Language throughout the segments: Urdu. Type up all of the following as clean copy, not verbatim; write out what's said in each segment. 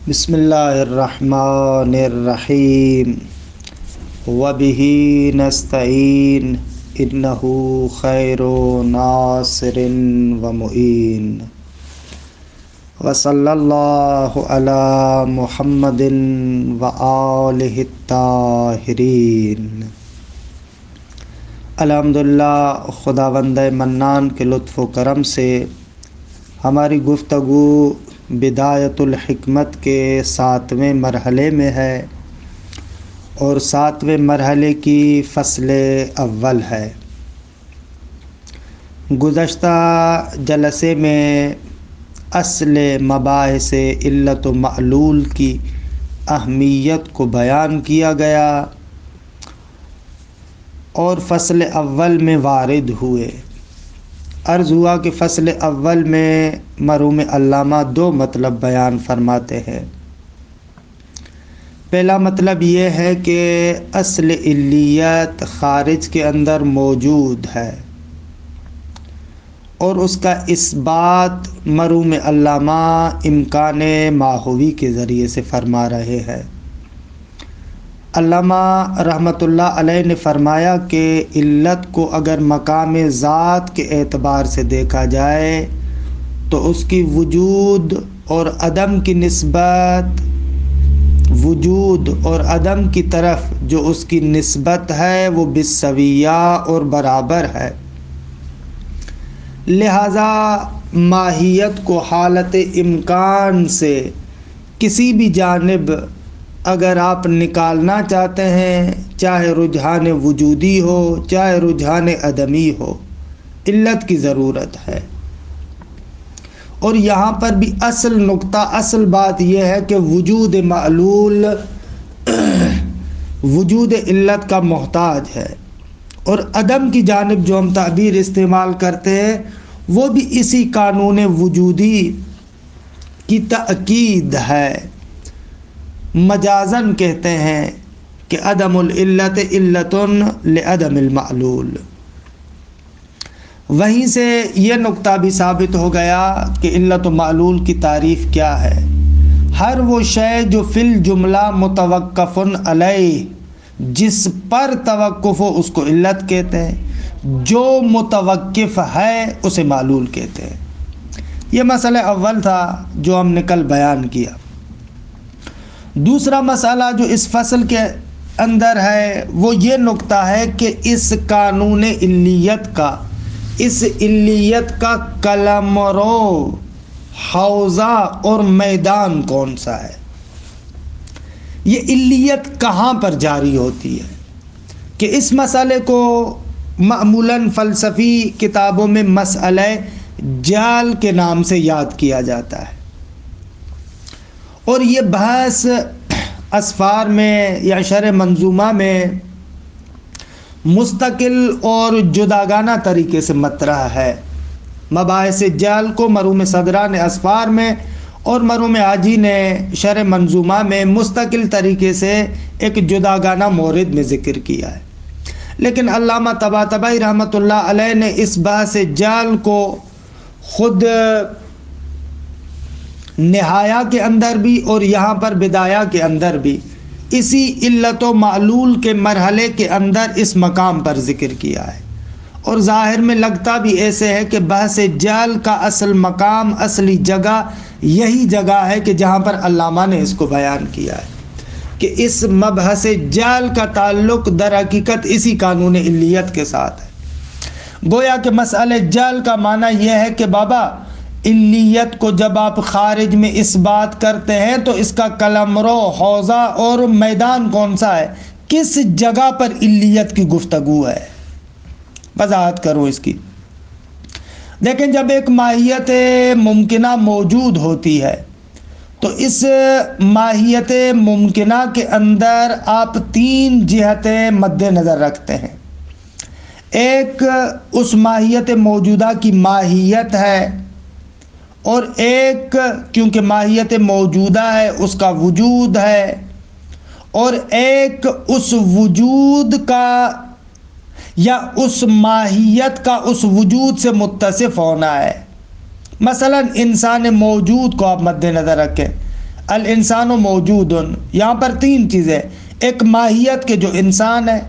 بسم اللہ الرحمن الرحیم وبہ نستعین انہ خیر ناصر ومعین وصلی اللہ علی محمد وآلہ الطاہرین۔ الحمدللہ، خداوند منان کے لطف و کرم سے ہماری گفتگو بدایت الحکمت کے 7ویں مرحلے میں ہے اور 7ویں مرحلے کی فصل اول ہے۔ گزشتہ جلسے میں اصل مباحث علت و معلول کی اہمیت کو بیان کیا گیا اور فصل اول میں وارد ہوئے۔ عرض ہوا کہ فصل اول میں مرحوم علامہ 2 مطلب بیان فرماتے ہیں۔ پہلا مطلب یہ ہے کہ اصل علیت خارج کے اندر موجود ہے اور اس کا اثبات مرحوم علامہ امکان ماہوی کے ذریعے سے فرما رہے ہیں۔ علامہ رحمۃ اللہ علیہ نے فرمایا کہ علت کو اگر مقام ذات کے اعتبار سے دیکھا جائے تو اس کی وجود اور عدم کی نسبت، وجود اور عدم کی طرف جو اس کی نسبت ہے وہ بالسویہ اور برابر ہے، لہذا ماہیت کو حالت امکان سے کسی بھی جانب اگر آپ نکالنا چاہتے ہیں، چاہے رجحان وجودی ہو چاہے رجحان عدمی ہو، علت کی ضرورت ہے۔ اور یہاں پر بھی اصل نقطہ، اصل بات یہ ہے کہ وجود معلول وجود علت کا محتاج ہے، اور عدم کی جانب جو ہم تعبیر استعمال کرتے ہیں وہ بھی اسی قانون وجودی کی تأکید ہے۔ مجازن کہتے ہیں کہ عدم العلت علت لعدم المعلول۔ وہیں سے یہ نقطہ بھی ثابت ہو گیا کہ علت و معلول کی تعریف کیا ہے۔ ہر وہ شے جو فی الجملہ متوقف علیہ، جس پر توقف ہو اس کو علت کہتے ہیں، جو متوقف ہے اسے معلول کہتے ہیں۔ یہ مسئلہ اول تھا جو ہم نے کل بیان کیا۔ دوسرا مسئلہ جو اس فصل کے اندر ہے وہ یہ نقطہ ہے کہ اس قانون علیت کا، اس علیت کا قلمرو، حوزہ اور میدان کون سا ہے؟ یہ علیت کہاں پر جاری ہوتی ہے؟ کہ اس مسئلے کو معمولاً فلسفی کتابوں میں مسئلہ جال کے نام سے یاد کیا جاتا ہے، اور یہ بحث اسفار میں یا شرح منظومہ میں مستقل اور جداگانہ طریقے سے مطرح ہے۔ مباحث جال کو مرحوم صدرہ نے اسفار میں اور مرحوم حاجی نے شرح منظومہ میں مستقل طریقے سے ایک جداگانہ مورد میں ذکر کیا ہے، لیکن علامہ طباطبائی رحمۃ اللہ علیہ نے اس بحث جال کو خود نہایا کے اندر بھی اور یہاں پر بدایا کے اندر بھی اسی علت و معلول کے مرحلے کے اندر اس مقام پر ذکر کیا ہے، اور ظاہر میں لگتا بھی ایسے ہے کہ بحث جال کا اصل مقام، اصلی جگہ یہی جگہ ہے کہ جہاں پر علامہ نے اس کو بیان کیا ہے کہ اس مبحث جال کا تعلق در حقیقت اسی قانون علیت کے ساتھ ہے۔ گویا کہ مسئلہ جال کا معنی یہ ہے کہ بابا علیت کو جب آپ خارج میں اس بات کرتے ہیں تو اس کا قلمرو، حوزہ اور میدان کون سا ہے؟ کس جگہ پر علیت کی گفتگو ہے؟ وضاحت کرو اس کی۔ دیکھیں، جب ایک ماہیت ممکنہ موجود ہوتی ہے تو اس ماہیت ممکنہ کے اندر آپ 3 جہتیں مد نظر رکھتے ہیں۔ ایک اس ماہیت موجودہ کی ماہیت ہے، اور ایک کیونکہ ماہیت موجودہ ہے اس کا وجود ہے، اور ایک اس وجود کا یا اس ماہیت کا اس وجود سے متصف ہونا ہے۔ مثلا انسان موجود کو آپ مد نظر رکھیں، الانسان موجود، یہاں پر تین چیزیں، ایک ماہیت کے جو انسان ہے،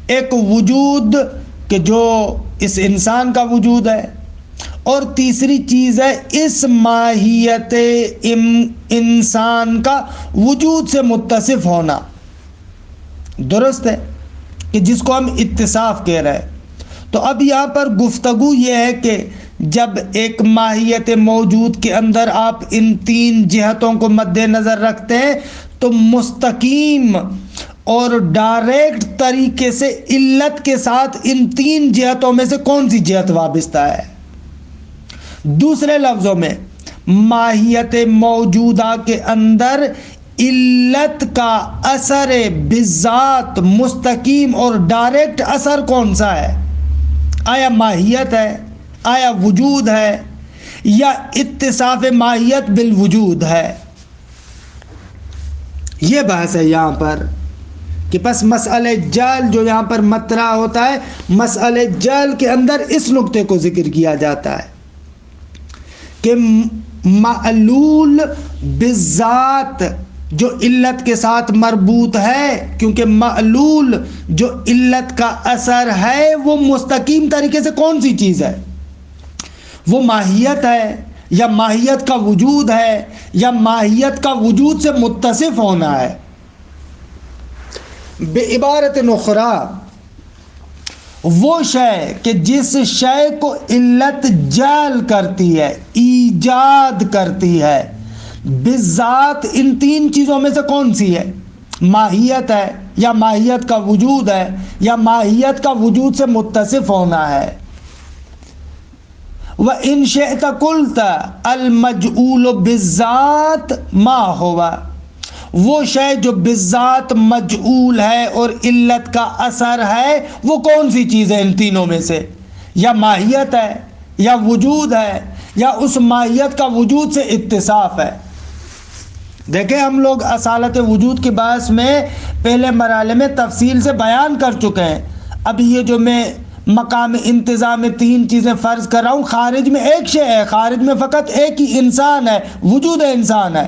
ایک وجود کہ جو اس انسان کا وجود ہے، اور تیسری چیز ہے اس ماہیت انسان کا وجود سے متصف ہونا، درست ہے، کہ جس کو ہم اتصاف کہہ رہے ہیں۔ تو اب یہاں پر گفتگو یہ ہے کہ جب ایک ماہیت موجود کے اندر آپ ان تین جہتوں کو مد نظر رکھتے ہیں تو مستقیم اور ڈائریکٹ طریقے سے علت کے ساتھ ان تین جہتوں میں سے کون سی جہت وابستہ ہے؟ دوسرے لفظوں میں ماہیت موجودہ کے اندر علت کا اثر بذات مستقیم اور ڈائریکٹ اثر کون سا ہے؟ آیا ماہیت ہے، آیا وجود ہے، یا اتصاف ماہیت بالوجود ہے؟ یہ بحث ہے یہاں پر کہ پس مسئلہ جہل جو یہاں پر مطرح ہوتا ہے، مسئلہ جہل کے اندر اس نقطے کو ذکر کیا جاتا ہے کہ معلول بالذات جو علت کے ساتھ مربوط ہے، کیونکہ معلول جو علت کا اثر ہے وہ مستقیم طریقے سے کون سی چیز ہے؟ وہ ماہیت ہے، یا ماہیت کا وجود ہے، یا ماہیت کا وجود سے متصف ہونا ہے؟ بعبارت اخری وہ شے کہ جس شے کو علت جعل کرتی ہے، ایجاد کرتی ہے، بالذات ان تین چیزوں میں سے کون سی ہے؟ ماہیت ہے، یا ماہیت کا وجود ہے، یا ماہیت کا وجود سے متصف ہونا ہے۔ وَإِن شِئْتَ قُلْتَ الْمَجْعُولُ بِالذَّاتِ مَا هُوَ، وہ شے جو بالذات مجعول ہے اور علت کا اثر ہے وہ کون سی چیز ہے ان تینوں میں سے؟ یا ماہیت ہے، یا وجود ہے، یا اس ماہیت کا وجود سے اتصاف ہے؟ دیکھیں ہم لوگ اصالت وجود کے باعث میں پہلے مرحلے میں تفصیل سے بیان کر چکے ہیں۔ اب یہ جو میں مقام انتظام میں تین چیزیں فرض کر رہا ہوں، خارج میں ایک شے ہے، خارج میں فقط ایک ہی انسان ہے، وجود انسان ہے،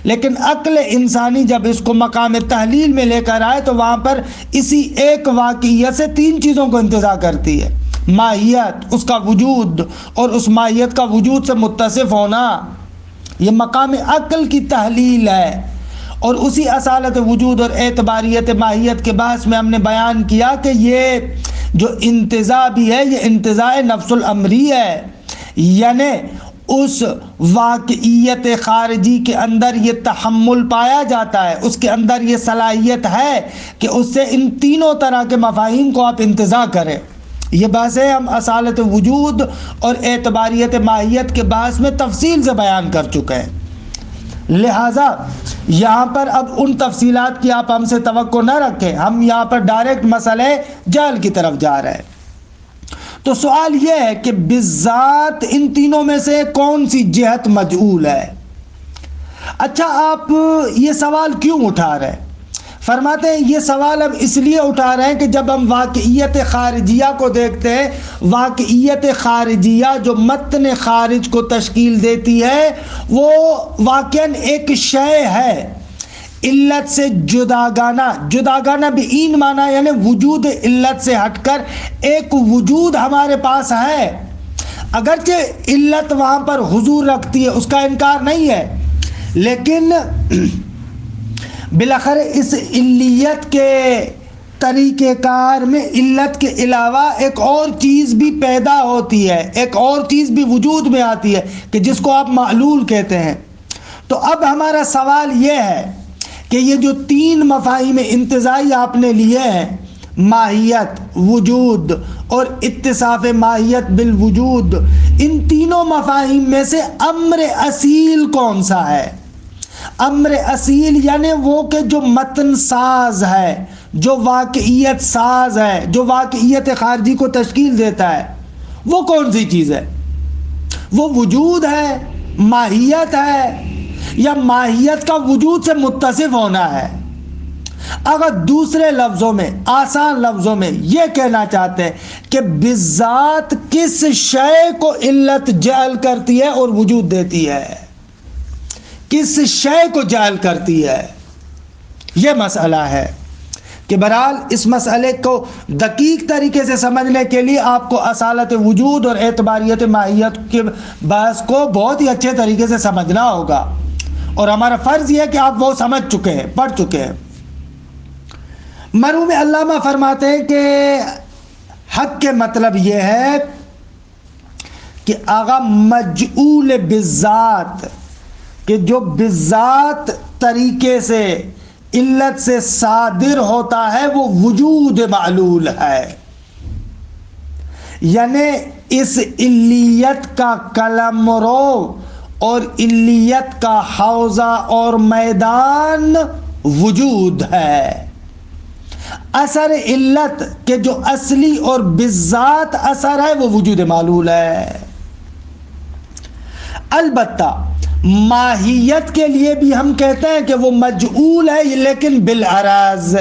لیکن عقل انسانی جب اس کو مقام تحلیل میں لے کر آئے تو وہاں پر اسی ایک واقعیت سے تین چیزوں کو انتزاع کرتی ہے، ماہیت، اس کا وجود، اور اس ماہیت کا وجود سے متصف ہونا۔ یہ مقام عقل کی تحلیل ہے، اور اسی اصالت وجود اور اعتباریت ماہیت کے باعث میں ہم نے بیان کیا کہ یہ جو انتزاع بھی ہے یہ انتزاع نفس الامری ہے، یعنی اس واقعیت خارجی کے اندر یہ تحمل پایا جاتا ہے، اس کے اندر یہ صلاحیت ہے کہ اس سے ان تینوں طرح کے مفاہیم کو آپ انتزاع کریں۔ یہ بحثیں ہم اصالت وجود اور اعتباریت ماہیت کے بحث میں تفصیل سے بیان کر چکے ہیں، لہٰذا یہاں پر اب ان تفصیلات کی آپ ہم سے توقع نہ رکھیں، ہم یہاں پر ڈائریکٹ مسئلہ جہل کی طرف جا رہے ہیں۔ تو سوال یہ ہے کہ بالذات ان تینوں میں سے کون سی جہت مجعول ہے؟ اچھا آپ یہ سوال کیوں اٹھا رہے ہیں؟ فرماتے ہیں یہ سوال ہم اس لیے اٹھا رہے ہیں کہ جب ہم واقعیت خارجیہ کو دیکھتے ہیں، واقعیت خارجیہ جو متن خارج کو تشکیل دیتی ہے وہ واقعاً ایک شے ہے، علت سے جداگانہ بھی این معنی یعنی وجود علت سے ہٹ کر ایک وجود ہمارے پاس ہے، اگرچہ علت وہاں پر حضور رکھتی ہے، اس کا انکار نہیں ہے، لیکن بالاخر اس علیت کے طریقہ کار میں علت کے علاوہ ایک اور چیز بھی پیدا ہوتی ہے، ایک اور چیز بھی وجود میں آتی ہے کہ جس کو آپ معلول کہتے ہیں۔ تو اب ہمارا سوال یہ ہے کہ یہ جو تین مفاہیم انتزاعی آپ نے لیے ہیں، ماہیت، وجود اور اتصاف ماہیت بالوجود، ان تینوں مفاہیم میں سے امر اصیل کون سا ہے؟ امر اصیل یعنی وہ کہ جو متن ساز ہے، جو واقعیت ساز ہے، جو واقعیت خارجی کو تشکیل دیتا ہے، وہ کون سی چیز ہے؟ وہ وجود ہے، ماہیت ہے، یا ماہیت کا وجود سے متصف ہونا ہے؟ اگر دوسرے لفظوں میں، آسان لفظوں میں یہ کہنا چاہتے ہیں کہ بالذات کس شے کو علت جعل کرتی ہے اور وجود دیتی ہے، کس شے کو جعل کرتی ہے، یہ مسئلہ ہے کہ بہرحال اس مسئلے کو دقیق طریقے سے سمجھنے کے لیے آپ کو اصالت وجود اور اعتباریت ماہیت کے بحث کو بہت ہی اچھے طریقے سے سمجھنا ہوگا، اور ہمارا فرض یہ ہے کہ آپ وہ سمجھ چکے ہیں، پڑھ چکے ہیں۔ مرحوم علامہ فرماتے ہیں کہ حق کے مطلب یہ ہے کہ آغا مجعول بالذات، کہ جو بالذات طریقے سے علت سے صادر ہوتا ہے وہ وجود معلول ہے، یعنی اس علیت کا قلمرو اور علیت کا حوضہ اور میدان وجود ہے۔ اثر علت کے جو اصلی اور بالذات اثر ہے وہ وجود معلول ہے۔ البتہ ماہیت کے لیے بھی ہم کہتے ہیں کہ وہ مجعول ہے، لیکن بالعرض۔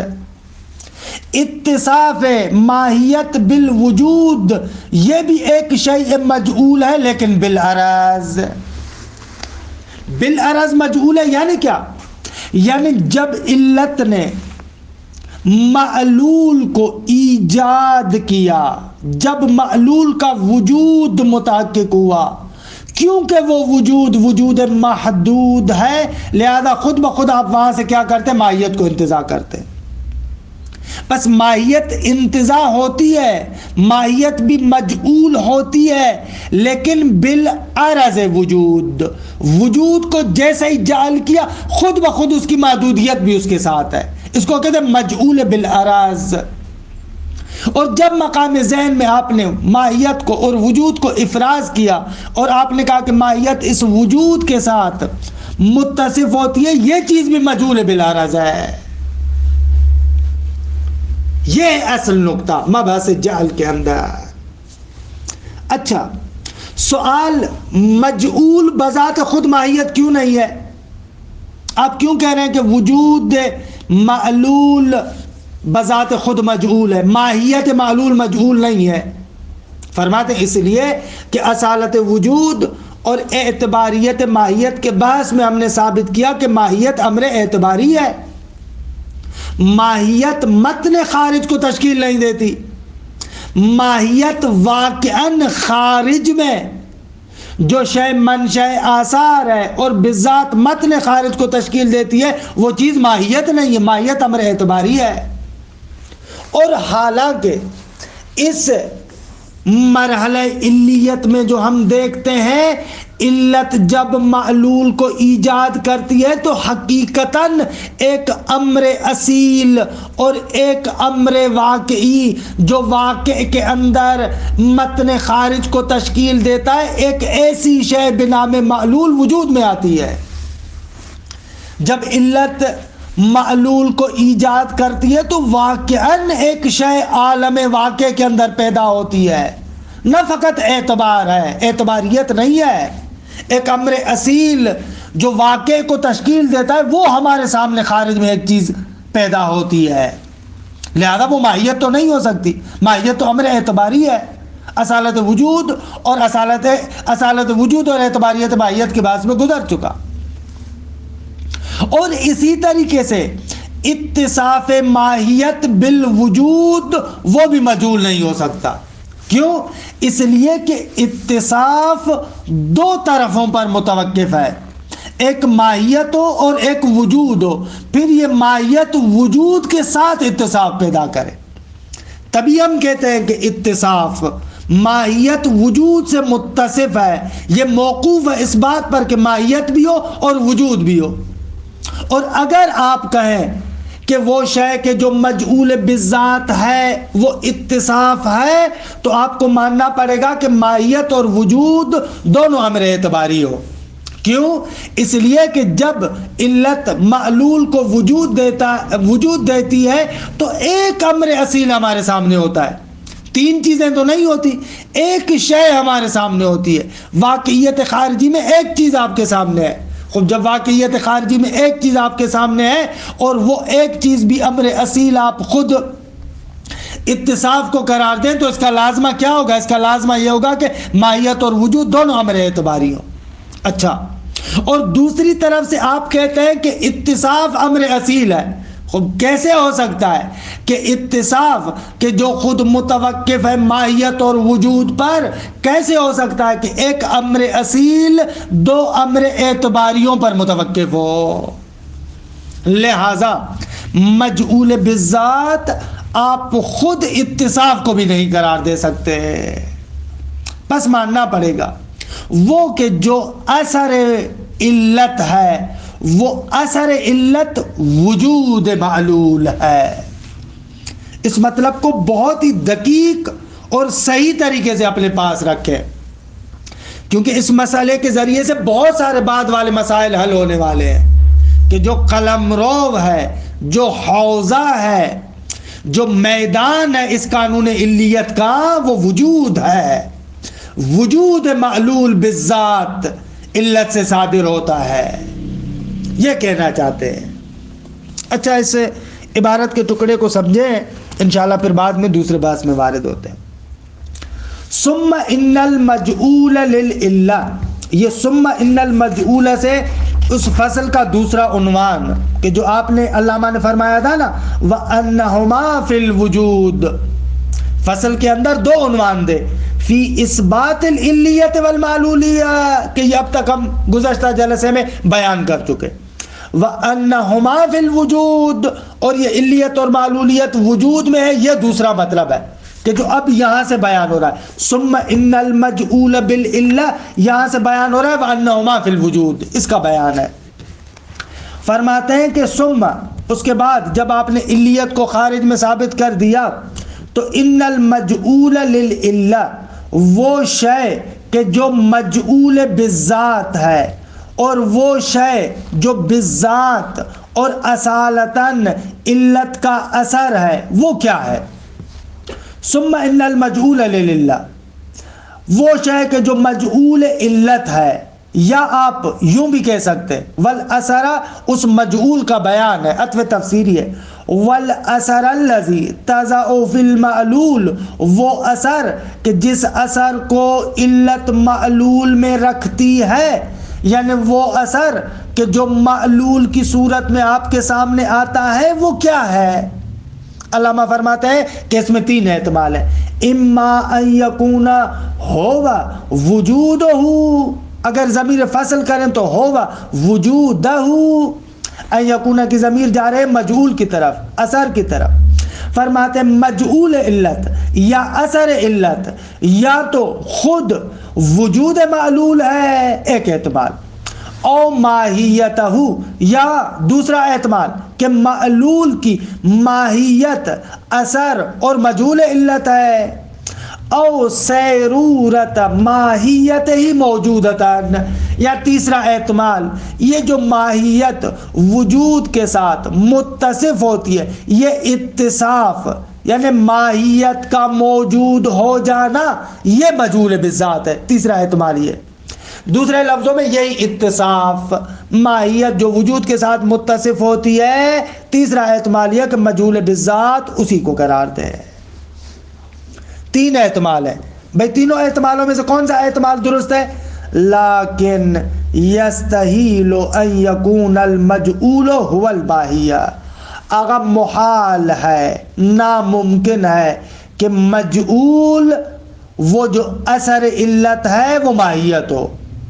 اتصاف ماہیت بالوجود یہ بھی ایک شیء مجعول ہے، لیکن بالعرض۔ بالعرض مجعول ہے یعنی کیا؟ یعنی جب علت نے معلول کو ایجاد کیا، جب معلول کا وجود متحقق ہوا، کیونکہ وہ وجود محدود ہے، لہذا خود بخود آپ وہاں سے کیا کرتے ہیں؟ ماہیت کو انتزاع کرتے ہیں۔ بس ماہیت انتزاع ہوتی ہے، ماہیت بھی مجعول ہوتی ہے، لیکن بالعرض وجود کو جیسے ہی جعل کیا خود بخود اس کی محدودیت بھی اس کے ساتھ ہے، اس کو کہتے ہیں مجعول بالعرض۔ اور جب مقام ذہن میں آپ نے ماہیت کو اور وجود کو افراز کیا اور آپ نے کہا کہ ماہیت اس وجود کے ساتھ متصف ہوتی ہے، یہ چیز بھی مجعول بالعرض ہے۔ یہ اصل نقطہ مبحث جعل کے اندر۔ اچھا، سوال مجعول بذات خود ماہیت کیوں نہیں ہے؟ آپ کیوں کہہ رہے ہیں کہ وجود معلول بذات خود مجعول ہے، ماہیت معلول مجعول نہیں ہے؟ فرماتے ہیں اس لیے کہ اصالت وجود اور اعتباریت ماہیت کے بحث میں ہم نے ثابت کیا کہ ماہیت امر اعتباری ہے، ماہیت متن خارج کو تشکیل نہیں دیتی، ماہیت واقعاً خارج میں جو شے منشأ آثار ہے اور بذات متن خارج کو تشکیل دیتی ہے وہ چیز ماہیت نہیں ہے، ماہیت امر اعتباری ہے۔ اور حالانکہ اس مرحلہ علیت میں جو ہم دیکھتے ہیں، علت جب معلول کو ایجاد کرتی ہے تو حقیقتاً ایک امر اصیل اور ایک امر واقعی جو واقع کے اندر متن خارج کو تشکیل دیتا ہے، ایک ایسی شے بنام معلول وجود میں آتی ہے۔ جب علت معلول کو ایجاد کرتی ہے تو واقعاً ایک شے عالم واقع کے اندر پیدا ہوتی ہے، نہ فقط اعتبار ہے، اعتباریت نہیں ہے، ایک امر اصیل جو واقع کو تشکیل دیتا ہے وہ ہمارے سامنے خارج میں ایک چیز پیدا ہوتی ہے، لہذا وہ ماہیت تو نہیں ہو سکتی، ماہیت تو امر اعتباری ہے۔ اصالت وجود اور اصالت وجود اور اعتباریت ماہیت کے بحث میں گزر چکا۔ اور اسی طریقے سے اتصاف ماہیت بالوجود وہ بھی مجعول نہیں ہو سکتا۔ کیوں؟ اس لیے کہ اتصاف دو طرفوں پر متوقف ہے، ایک ماہیت ہو اور ایک وجود ہو، پھر یہ ماہیت وجود کے ساتھ اتصاف پیدا کرے، تبھی ہم کہتے ہیں کہ اتصاف ماہیت وجود سے متصف ہے۔ یہ موقوف ہے اس بات پر کہ ماہیت بھی ہو اور وجود بھی ہو۔ اور اگر آپ کہیں کہ وہ شے کہ جو مجعول بالذات ہے وہ اتصاف ہے تو آپ کو ماننا پڑے گا کہ ماہیت اور وجود دونوں امر اعتباری ہو۔ کیوں؟ اس لیے کہ جب علت معلول کو وجود دیتی ہے تو ایک امر اصیل ہمارے سامنے ہوتا ہے، تین چیزیں تو نہیں ہوتی، ایک شے ہمارے سامنے ہوتی ہے۔ واقعیت خارجی میں ایک چیز آپ کے سامنے ہے، جب واقعیت خارجی میں ایک چیز آپ کے سامنے ہے اور وہ ایک چیز بھی امر اصیل آپ خود اتصاف کو قرار دیں تو اس کا لازمہ کیا ہوگا؟ اس کا لازمہ یہ ہوگا کہ ماہیت اور وجود دونوں امر اعتباری ہوں۔ اچھا، اور دوسری طرف سے آپ کہتے ہیں کہ اتصاف امر اصیل ہے. کیسے ہو سکتا ہے کہ اتصاف کہ جو خود متوقف ہے ماہیت اور وجود پر، کیسے ہو سکتا ہے کہ ایک امر اصیل دو امر اعتباریوں پر متوقف ہو؟ لہذا مجعول بالذات آپ خود اتصاف کو بھی نہیں قرار دے سکتے. بس ماننا پڑے گا وہ کہ جو اثر علت ہے وہ اثر علت وجود معلول ہے. اس مطلب کو بہت ہی دقیق اور صحیح طریقے سے اپنے پاس رکھیں، کیونکہ اس مسئلے کے ذریعے سے بہت سارے بعد والے مسائل حل ہونے والے ہیں کہ جو قلمرو ہے، جو حوزہ ہے، جو میدان ہے اس قانون علیت کا، وہ وجود ہے. وجود معلول بالذات علت سے صادر ہوتا ہے، یہ کہنا چاہتے ہیں. اچھا، اس عبارت کے ٹکڑے کو سمجھیں، انشاءاللہ پھر بعد میں دوسرے بحث میں وارد ہوتے ہیں. ثم ان المجعول للعلہ، یہ ثم ان المجعول سے اس فصل کا دوسرا عنوان کہ جو آپ نے علامہ نے فرمایا تھا نا وَأَنَّهُمَا فِي الْوُجُودِ، فصل کے اندر دو عنوان دے، فی اثبات العلیت والمعلولیہ، کہ یہ اب تک ہم گزشتہ جلسے میں بیان کر چکے. وَأَنَّهُمَا فِي الْوُجُودِ، اور یہ علیت اور معلولیت وجود میں ہے، یہ دوسرا مطلب ہے کہ جو اب یہاں سے بیان ہو رہا ہے. ثم ان المجعول بالعلہ، یہاں سے بیان ہو رہا ہے وَأَنَّهُمَا فِي الْوُجُودِ، اس کا بیان ہے. فرماتے ہیں کہ ثم، اس کے بعد جب آپ نے علیت کو خارج میں ثابت کر دیا تو ان المجعول للعلہ، وہ شے کہ جو مجعول بالذات ہے اور وہ شے جو بالذات اور اصالتاً علت کا اثر ہے، وہ کیا ہے؟ ثم ان المجعول للعلہ، وہ شے کہ جو مجعول علت ہے، یا آپ یوں بھی کہہ سکتے والاثر، اس مجعول کا بیان ہے، عطف تفسیری ہے. والاثر الذی تضع فی المعلول، وہ اثر کہ جس اثر کو علت معلول میں رکھتی ہے، یعنی وہ اثر کہ جو معلول کی صورت میں آپ کے سامنے آتا ہے، وہ کیا ہے؟ علامہ فرماتے ہیں کہ اس میں تین احتمال ہیں. اما ان یکون ہوا وجودہ، اگر ضمیر فصل کریں تو ہوگا وجودہ، ان یکون کی ضمیر جا رہے مجعول کی طرف، اثر کی طرف. فرماتے ہیں مجعول علت یا اثر علت یا تو خود وجود معلول ہے، ایک احتمال، او ماہیتہ، یا دوسرا احتمال کہ معلول کی ماہیت اثر اور مجعول علت ہے، او سیرورت ماہیت ہی موجودتاً، یا تیسرا احتمال یہ جو ماہیت وجود کے ساتھ متصف ہوتی ہے، یہ اتصاف یعنی ماہیت کا موجود ہو جانا، یہ مجعول بالذات ہے. تیسرا احتمال یہ، دوسرے لفظوں میں یہی اتصاف، ماہیت جو وجود کے ساتھ متصف ہوتی ہے. تیسرا احتمال یہ کہ مجعول بالذات اسی کو قرار دے. تین احتمال ہیں بھائی، تینوں احتمالوں میں سے کون سا احتمال درست ہے؟ لیکن یستحیل ان یکون المجعول هو الباہیہ، اگر محال ہے، ناممکن ہے کہ مجعول وہ جو اثر علت ہے وہ ماہیت ہو،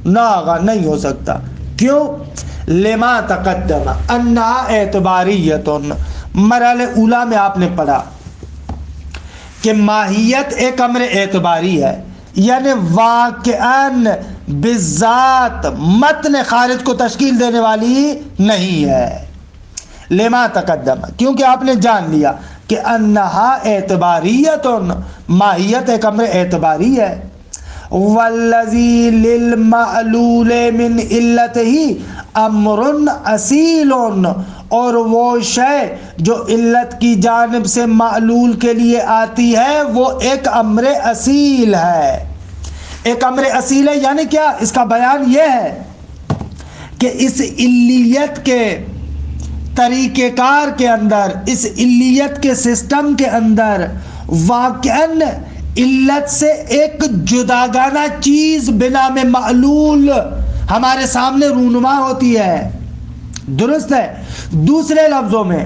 نہیں ہو سکتا. کیوں؟ لما تقدم انہا اعتباریت، مرحلہ اولا میں آپ نے پڑھا کہ ماہیت ایک امر اعتباری ہے، یعنی واقعاً بالذات متن خارج کو تشکیل دینے والی نہیں ہے. لما تقدم، کیونکہ آپ نے جان لیا کہ انہا اعتباریت، ماہیت ایک امر اعتباری ہے. والذی للمعلول من علتہ امر اصیل، اور وہ شے جو علت کی جانب سے معلول کے لیے آتی ہے وہ ایک امر اصیل ہے. ایک امر اصیل ہے یعنی کیا؟ اس کا بیان یہ ہے کہ اس علیت کے طریقہ کار کے اندر، اس علیت کے سسٹم کے اندر واقعاً علت سے ایک جداگانہ چیز بنام معلول ہمارے سامنے رونما ہوتی ہے، درست ہے۔ دوسرے لفظوں میں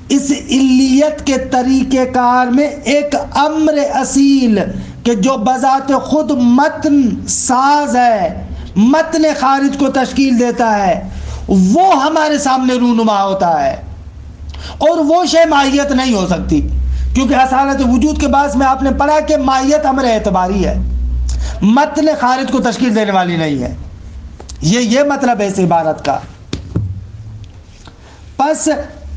اس علیت کے طریقہ کار میں ایک امر اصیل کہ جو بذات خود متن ساز ہے، متن خارج کو تشکیل دیتا ہے، وہ ہمارے سامنے رونما ہوتا ہے، اور وہ شے ماہیت نہیں ہو سکتی، کیونکہ اصالت وجود کے باعث میں آپ نے پڑھا کہ ماہیت امر اعتباری ہے، متن خارج کو تشکیل دینے والی نہیں ہے۔ یہ مطلب ہے اس عبارت کا۔ پس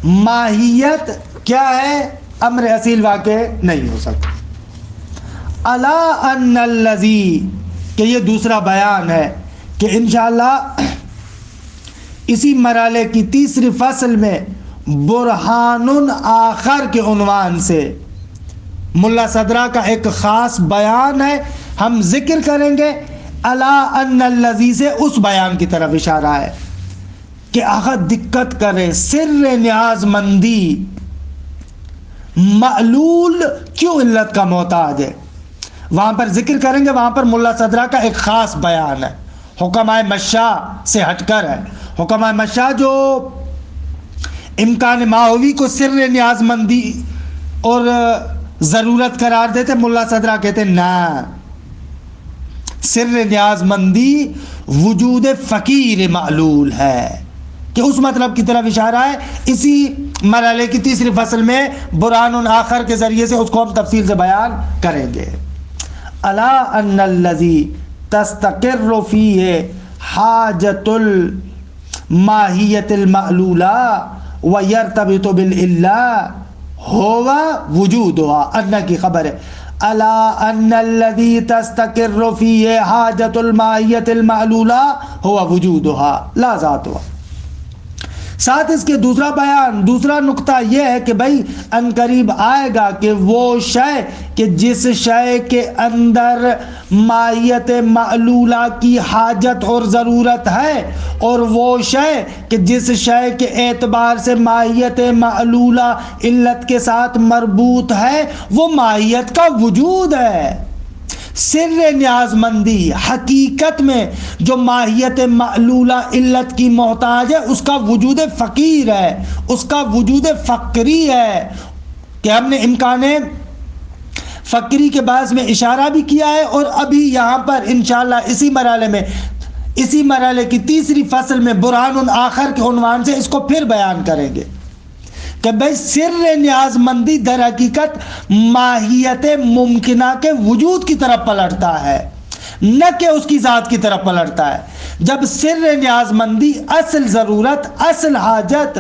ماہیت کیا ہے؟ امر اصیل واقع نہیں ہو سکتا۔ الا ان الذی، کہ یہ دوسرا بیان ہے کہ انشاءاللہ اسی مرحلے کی تیسری فصل میں برہان آخر کے عنوان سے ملا صدرہ کا ایک خاص بیان ہے، ہم ذکر کریں گے۔ الا ان الذی سے اس بیان کی طرف اشارہ ہے کہ آخر دقت کرے، سر نیاز مندی معلول کیوں علت کا محتاج ہے، وہاں پر ذکر کریں گے۔ وہاں پر ملا صدرہ کا ایک خاص بیان ہے، حکمائے مشاء سے ہٹ کر ہے۔ حکمائے مشاء جو امکان ماہوی کو سر نیاز مندی اور ضرورت قرار دیتے، ملا صدرہ کہتے نہ، سر نیاز مندی وجود فقیر معلول ہے، کہ اس مطلب کی طرف اشارہ ہے۔ اسی مرحلے کی تیسری فصل میں برہان آخر کے ذریعے سے اس کو ہم تفصیل سے بیان کریں گے۔ الا ان الذی تستقر فیہ حاجت الماہیت المعلولہ ویرتبط بالعلہ ہوا وجودہا، ان کی خبر ہے۔ الا ان الذی تستقر فیہ حاجت الماہیت المعلولہ ہوا وجودہا لا ذاتہا۔ ساتھ اس کے دوسرا بیان، دوسرا نقطہ یہ ہے کہ بھائی ان قریب آئے گا کہ وہ شے کہ جس شے کے اندر ماہیت معلولہ کی حاجت اور ضرورت ہے، اور وہ شے کہ جس شے کے اعتبار سے ماہیت معلولہ علت کے ساتھ مربوط ہے، وہ ماہیت کا وجود ہے۔ سر نیاز مندی حقیقت میں جو ماہیت معلولہ علت کی محتاج ہے، اس کا وجود فقیر ہے، اس کا وجود فقری ہے، کہ ہم نے امکان فقری کے باعث میں اشارہ بھی کیا ہے، اور ابھی یہاں پر انشاءاللہ اسی مرحلے میں، اسی مرحلے کی تیسری فصل میں برہان آخر کے عنوان سے اس کو پھر بیان کریں گے کہ بھائی سر نیاز مندی در حقیقت ماہیت ممکنہ کے وجود کی طرف پلٹتا ہے، نہ کہ اس کی ذات کی طرف پلٹتا ہے۔ جب سر نیاز مندی، اصل ضرورت، اصل حاجت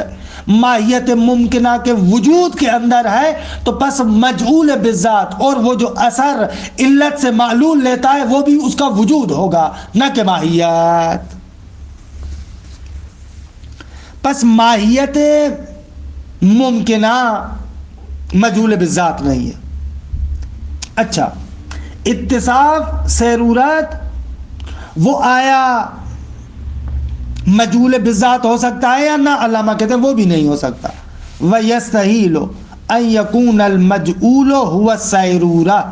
ماہیت ممکنہ کے وجود کے اندر ہے، تو پس مجعول بالذات، اور وہ جو اثر علت سے معلول لیتا ہے وہ بھی اس کا وجود ہوگا، نہ کہ ماہیت۔ پس ماہیت ممکنہ مجعول بالذات نہیں ہے۔ اچھا، اتصاف سیرورت وہ آیا مجعول بالذات ہو سکتا ہے یا نہ؟ علامہ کہتے ہیں وہ بھی نہیں ہو سکتا۔ وَيَسْتَحِيلُ أَن يَكُونَ الْمَجْعُولُ هُوَ السَّيْرُورَةُ،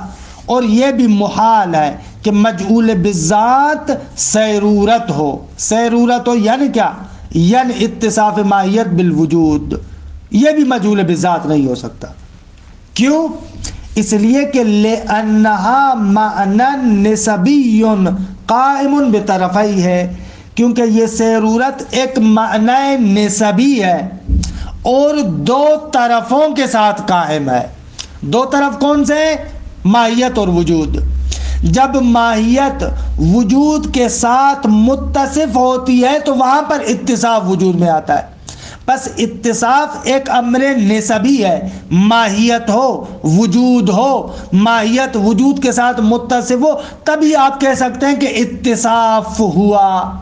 اور یہ بھی محال ہے کہ مجعول بالذات سیرورت ہو۔ سیرورت ہو یعنی کیا؟ یعنی اتصاف ماہیت بالوجود، یہ بھی مجعول بالذات نہیں ہو سکتا۔ کیوں؟ اس لیے کہ لِأَنَّهَا مَعْنًى نِسَبِيٌّ قَائِمٌ بِطَرَفَيْهِ ہے، کیونکہ یہ سیرورت ایک معنی نسبی ہے اور دو طرفوں کے ساتھ قائم ہے۔ دو طرف کون سے؟ ماہیت اور وجود۔ جب ماہیت وجود کے ساتھ متصف ہوتی ہے تو وہاں پر اتصاف وجود میں آتا ہے۔ بس اتصاف ایک امر نسبی ہے، ماہیت ہو وجود ہو، ماہیت وجود کے ساتھ متصف ہو، تبھی آپ کہہ سکتے ہیں کہ اتصاف ہوا۔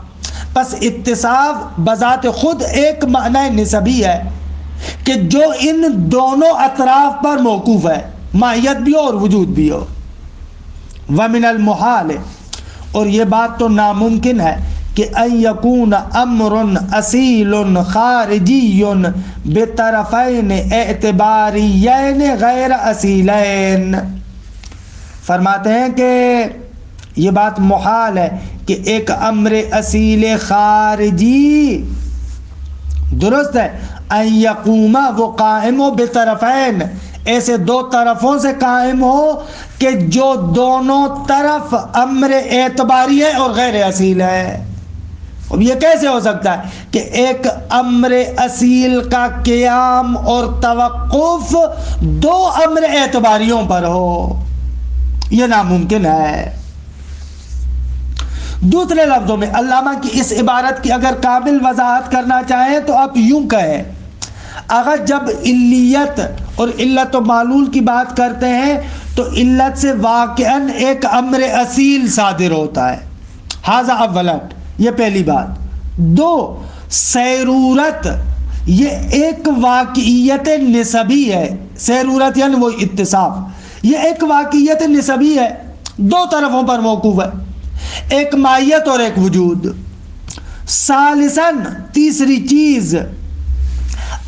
بس اتصاف بذات خود ایک معنی نسبی ہے کہ جو ان دونوں اطراف پر موقوف ہے، ماہیت بھی ہو اور وجود بھی ہو۔ وَمِنَ الْمُحَالِ، اور یہ بات تو ناممکن ہے کہ ان یکون امر اصیل خارجی بطرفین اعتباریین غیر اصیلین۔ فرماتے ہیں کہ یہ بات محال ہے کہ ایک امر اصیل خارجی درست ہے ان یقوم وہ قائم ہو بطرفین ایسے دو طرفوں سے قائم ہو کہ جو دونوں طرف امر اعتباری ہے اور غیر اصیل ہے. اب یہ کیسے ہو سکتا ہے کہ ایک امر اصیل کا قیام اور توقف دو امر اعتباریوں پر ہو؟ یہ ناممکن ہے. دوسرے لفظوں میں علامہ کی اس عبارت کی اگر کامل وضاحت کرنا چاہیں تو آپ یوں کہیں، اگر جب علیت اور علت و معلول کی بات کرتے ہیں تو علت سے واقعاً ایک امر اصیل صادر ہوتا ہے، ھذا اولا، یہ پہلی بات. دو، سیرورت یہ ایک واقعیت نسبی ہے. سیرورت یعنی وہ اتصاف، یہ ایک واقعیت نسبی ہے، دو طرفوں پر موقوف ہے، ایک ماہیت اور ایک وجود. ثالثاً تیسری چیز،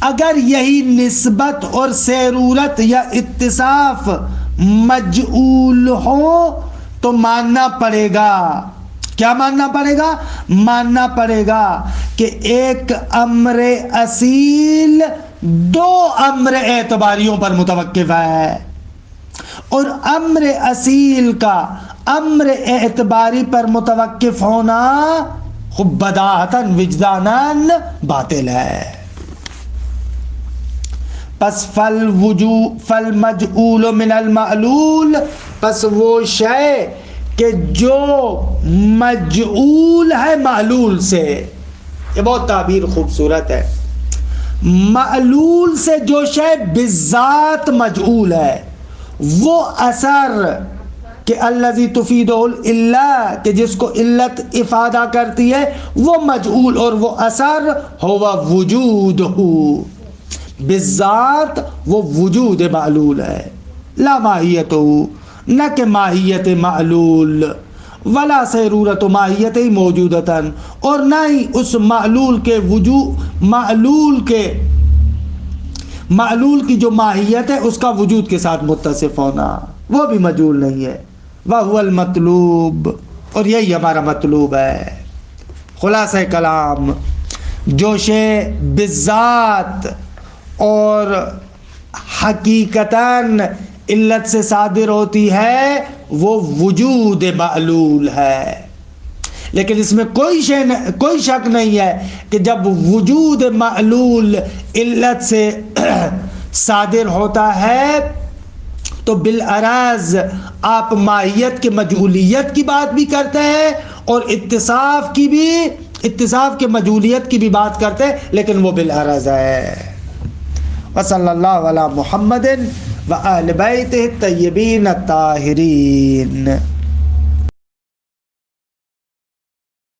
اگر یہی نسبت اور سیرورت یا اتصاف مجعول ہو تو ماننا پڑے گا. کیا ماننا پڑے گا؟ ماننا پڑے گا کہ ایک امر اصیل دو امر اعتباریوں پر متوقف ہے، اور امر اصیل کا امر اعتباری پر متوقف ہونا خود بداہتاً وجداناً باطل ہے. پس فالمجعول من المعلول، پس وہ شے کہ جو مجعول ہے معلول سے، یہ بہت تعبیر خوبصورت ہے، معلول سے جو شے بذات مجعول ہے، وہ اثر کہ الذی تفیدہ العلہ، کہ جس کو علت افادہ کرتی ہے، وہ مجعول اور وہ اثر ہوا وجود ہو، بالذات وہ وجود معلول ہے، لا ماہیت ہو، نہ کہ ماہیت معلول، ولا سیرورت ماہیت ہی موجودتاً، اور نہ ہی اس معلول کے وجود، معلول کی جو ماہیت ہے اس کا وجود کے ساتھ متصف ہونا، وہ بھی مجعول نہیں ہے. وَهُوَ الْمَطْلُوب، اور یہی ہمارا مطلوب ہے. خلاصہ کلام، جو شے بالذات اور حقیقتاً علت سے صادر ہوتی ہے وہ وجود معلول ہے. لیکن اس میں کوئی شک نہیں ہے کہ جب وجود معلول علت سے صادر ہوتا ہے تو بالعراض آپ ماہیت کے مجعولیت کی بات بھی کرتے ہیں اور اتصاف کے مجعولیت کی بھی بات کرتے ہیں، لیکن وہ بالعراض ہے. وصلی اللہ علی محمد وآل بیتہ الطیبین الطاہرین.